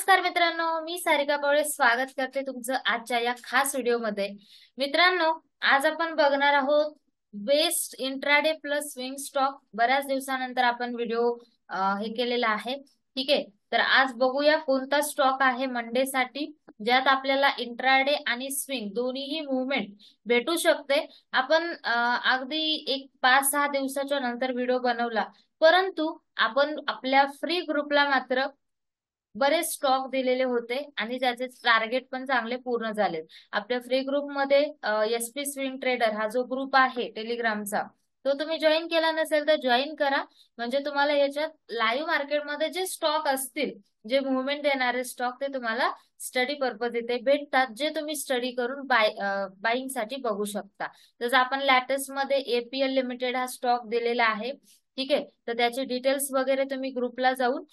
नमस्कार मित्रांनो, मी सारिका पवळे स्वागत करते तुमचं आजच्या या खास व्हिडिओमध्ये। मित्रांनो, आज आपण बघणार आहोत best intraday plus swing stock. बऱ्याच दिवसानंतर आपण व्हिडिओ हे केलेला आहे। ठीक आहे, तर आज बघूया कोणता स्टॉक आहे मंडे साठी ज्यात आपल्याला इंट्राडे आणि स्विंग दोन्हीही मुवमेंट भेटू शकते। आपण अगदी एक 5-6 दिवसाच्या नंतर व्हिडिओ बनवला, परंतु आपण आपल्या फ्री ग्रुपला मात्र बरेच स्टॉक दिलेले होते आणि त्याचे टार्गेट पण चांगले पूर्ण झाले। आपल्या फ्री ग्रुपमध्ये एसपी स्विंग ट्रेडर हा जो ग्रुप आहे टेलिग्रामचा, तो तुम्ही जॉईन केला नसेल तर जॉईन करा। म्हणजे तुम्हाला याच्यात लाईव्ह मार्केटमध्ये जे स्टॉक असतील, जे मुवमेंट देणारे स्टॉक, ते तुम्हाला स्टडी पर्पज इथे भेटतात, जे तुम्ही स्टडी करून बाईंग साठी बघू शकता। जसं आपण लॅटेस्ट मध्ये एपीएल लिमिटेड हा स्टॉक दिलेला आहे। ठीक आहे, तर त्याचे डिटेल्स वगैरे तुम्ही ग्रुपला जाऊन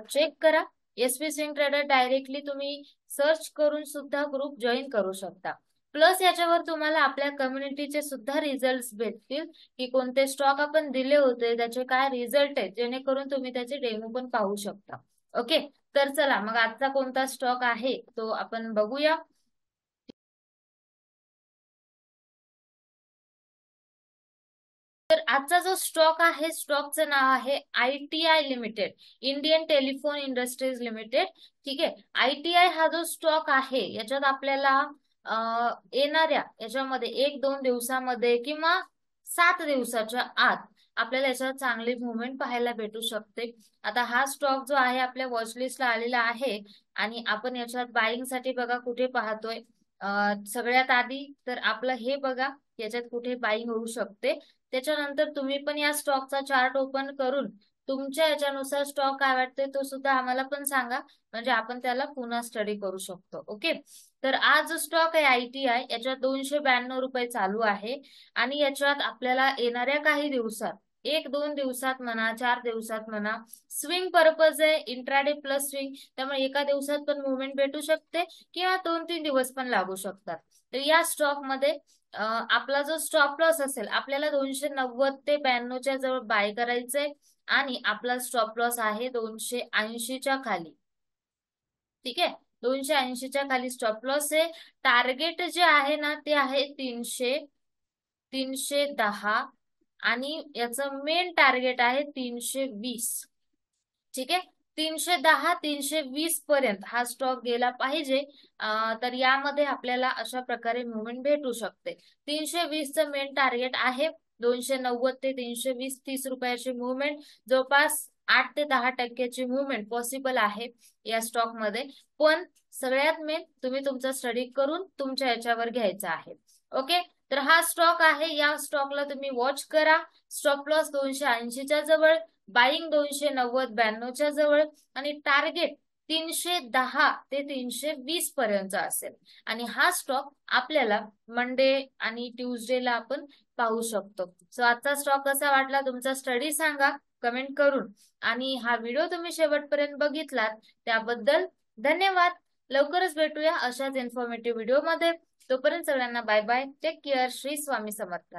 चेक करा। एसपी स्विंग ट्रेडर डायरेक्टली तुम्ही सर्च करून सुद्धा ग्रुप जॉईन करू शकता। प्लस याच्यावर तुम्हाला आपल्या कम्युनिटीचे सुद्धा रिझल्ट भेटतील की कोणते स्टॉक आपण दिले होते, त्याचे काय रिझल्ट आहेत, जेणेकरून तुम्ही त्याचे डेमो पण पाहू शकता। ओके, तर चला मग आजचा कोणता स्टॉक आहे तो आपण बघूया। तर आजचा जो स्टॉक आहे, स्टॉकचं नाव आहे ITI limited, Indian telephone industries limited. ठीक आहे, आयटीआय हा जो स्टॉक आहे याच्यात आपल्याला येणाऱ्या याच्यामध्ये 1-2 दिवसामध्ये किंवा 7 दिवसाच्या आत आपल्याला याच्यात चांगली मुवमेंट पाहायला भेटू शकते। आता हा स्टॉक जो आहे आपल्या वॉचलिस्टला आलेला आहे आणि आपण याच्यात बाईंग साठी बघा कुठे पाहतोय। सगळ्यात आधी तर आपलं हे बघा, याच्यात कुठे बाईंग होऊ शकते। त्याच्यानंतर तुम्ही पण या स्टॉकचा चार्ट ओपन करून तुमच्या याच्यानुसार स्टॉक काय वाटते तो सुद्धा आम्हाला पण सांगा, म्हणजे आपण त्याला पुन्हा स्टडी करू शकतो। ओके, तर आज जो स्टॉक आहे आयटीआय, याच्यात 292 रुपये चालू आहे आणि याच्यात आपल्याला येणाऱ्या काही दिवसात, 1-2 दिवसात म्हणा, 4 दिवसात म्हणा, स्विंग पर्पज आहे, इंट्राडे प्लस स्विंग, त्यामुळे एका दिवसात पण मुवमेंट भेटू शकते किंवा 2-3 दिवस पण लागू शकतात। तर या स्टॉक मध्ये आपला जो स्टॉप लॉस असेल, आपल्याला 290 ते 92च्या जवळ बाय करायचंय आणि आपला स्टॉप लॉस आहे 280च्या खाली। ठीक आहे, 280च्या खाली स्टॉप लॉस आहे। टार्गेट जे आहे ना ते आहे 300, 310 आणि याचं मेन टार्गेट आहे 320। ठीक आहे, 310 320 पर्यंत हा स्टॉक गेला पाहिजे। तर यामध्ये आपल्याला अशा प्रकारे मुवमेंट भेटू शकते। 320चं मेन टार्गेट आहे, 290 ते 320, 30 रुपयाची मुवमेंट, जवळपास 8 ते 10% मुवमेंट पॉसिबल आहे या स्टॉक मध्ये। पण सगळ्यात मेन तुम्ही तुमचा स्टडी करून तुमच्या याच्यावर घ्यायचा आहे। ओके, तर हा स्टॉक आहे, या स्टॉकला तुम्ही वॉच करा। स्टॉप लॉस 280च्या जवळ, बाईंग 290-92च्या जवळ आणि टार्गेट 310 ते 320 पर्यंत असेल। आणि हा स्टॉक आपल्याला मंडे आणि ट्यूसडेला आपण पाहू शकतो। सो आजचा स्टॉक कसा वाटला तुमचा स्टडी सांगा कमेंट करून, आणि हा व्हिडिओ तुम्ही शेवटपर्यंत बघितलात त्याबद्दल धन्यवाद। लवकरच भेटूया अशाच इन्फॉर्मेटिव्ह व्हिडिओ मध्ये। तोपर्यंत सगळ्यांना bye bye, take care, Shri Swami समर्थ।